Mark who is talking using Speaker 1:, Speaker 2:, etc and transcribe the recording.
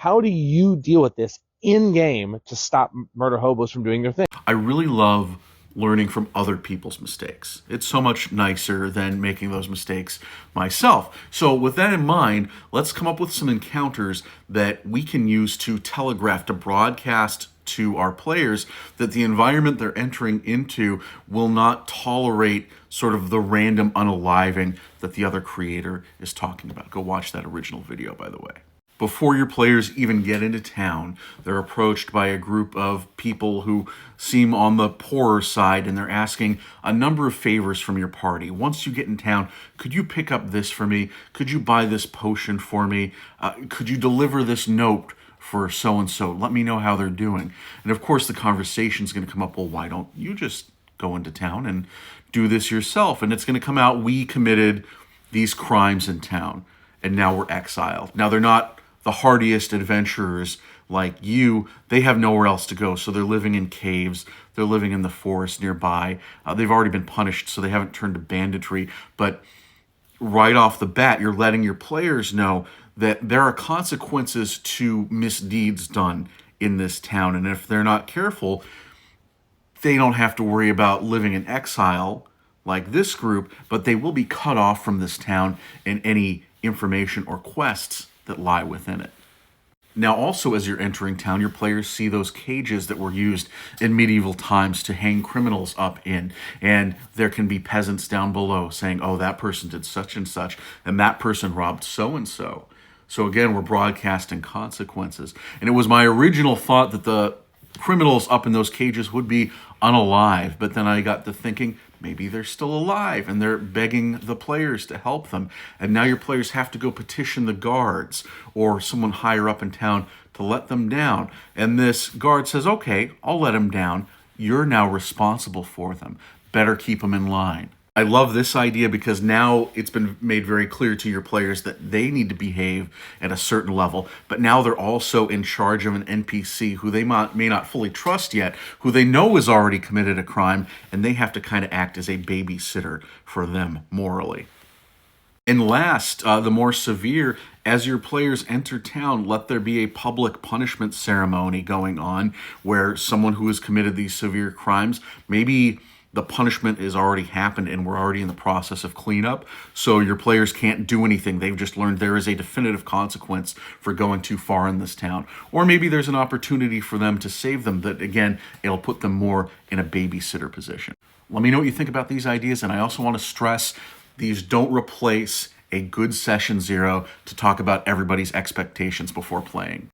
Speaker 1: How do you deal with this in-game to stop murder hobos from doing their thing?
Speaker 2: I really love learning from other people's mistakes. It's so much nicer than making those mistakes myself. So with that in mind, let's come up with some encounters that we can use to telegraph, to broadcast to our players that the environment they're entering into will not tolerate sort of the random unaliving that the other creator is talking about. Go watch that original video, by the way. Before your players even get into town, they're approached by a group of people who seem on the poorer side, and they're asking a number of favors from your party. Once you get in town, could you pick up this for me? Could you buy this potion for me? Could you deliver this note for so-and-so? Let me know how they're doing. And of course, the conversation's going to come up, well, why don't you just go into town and do this yourself? And it's going to come out, we committed these crimes in town, and now we're exiled. Now, they're not the hardiest adventurers like you. They have nowhere else to go, so they're living in caves, they're living in the forest nearby. They've already been punished, so they haven't turned to banditry. But right off the bat, you're letting your players know that there are consequences to misdeeds done in this town, and if they're not careful, they don't have to worry about living in exile like this group, but they will be cut off from this town and any information or quests that lie within it. Now, also, as you're entering town, your players see those cages that were used in medieval times to hang criminals up in. And there can be peasants down below saying, oh, that person did such and such, and that person robbed so-and-so. So again, we're broadcasting consequences. And it was my original thought that the criminals up in those cages would be unalive, but then I got to thinking, maybe they're still alive and they're begging the players to help them. And now your players have to go petition the guards or someone higher up in town to let them down. And this guard says, okay, I'll let them down. You're now responsible for them. Better keep them in line. I love this idea because now it's been made very clear to your players that they need to behave at a certain level, but now they're also in charge of an NPC who they may not fully trust yet, who they know has already committed a crime, and they have to kind of act as a babysitter for them morally. And last, the more severe, as your players enter town, let there be a public punishment ceremony going on where someone who has committed these severe crimes, maybe the punishment has already happened and we're already in the process of cleanup, so your players can't do anything. They've just learned there is a definitive consequence for going too far in this town. Or maybe there's an opportunity for them to save them that, again, it'll put them more in a babysitter position. Let me know what you think about these ideas, and I also want to stress these don't replace a good session zero to talk about everybody's expectations before playing.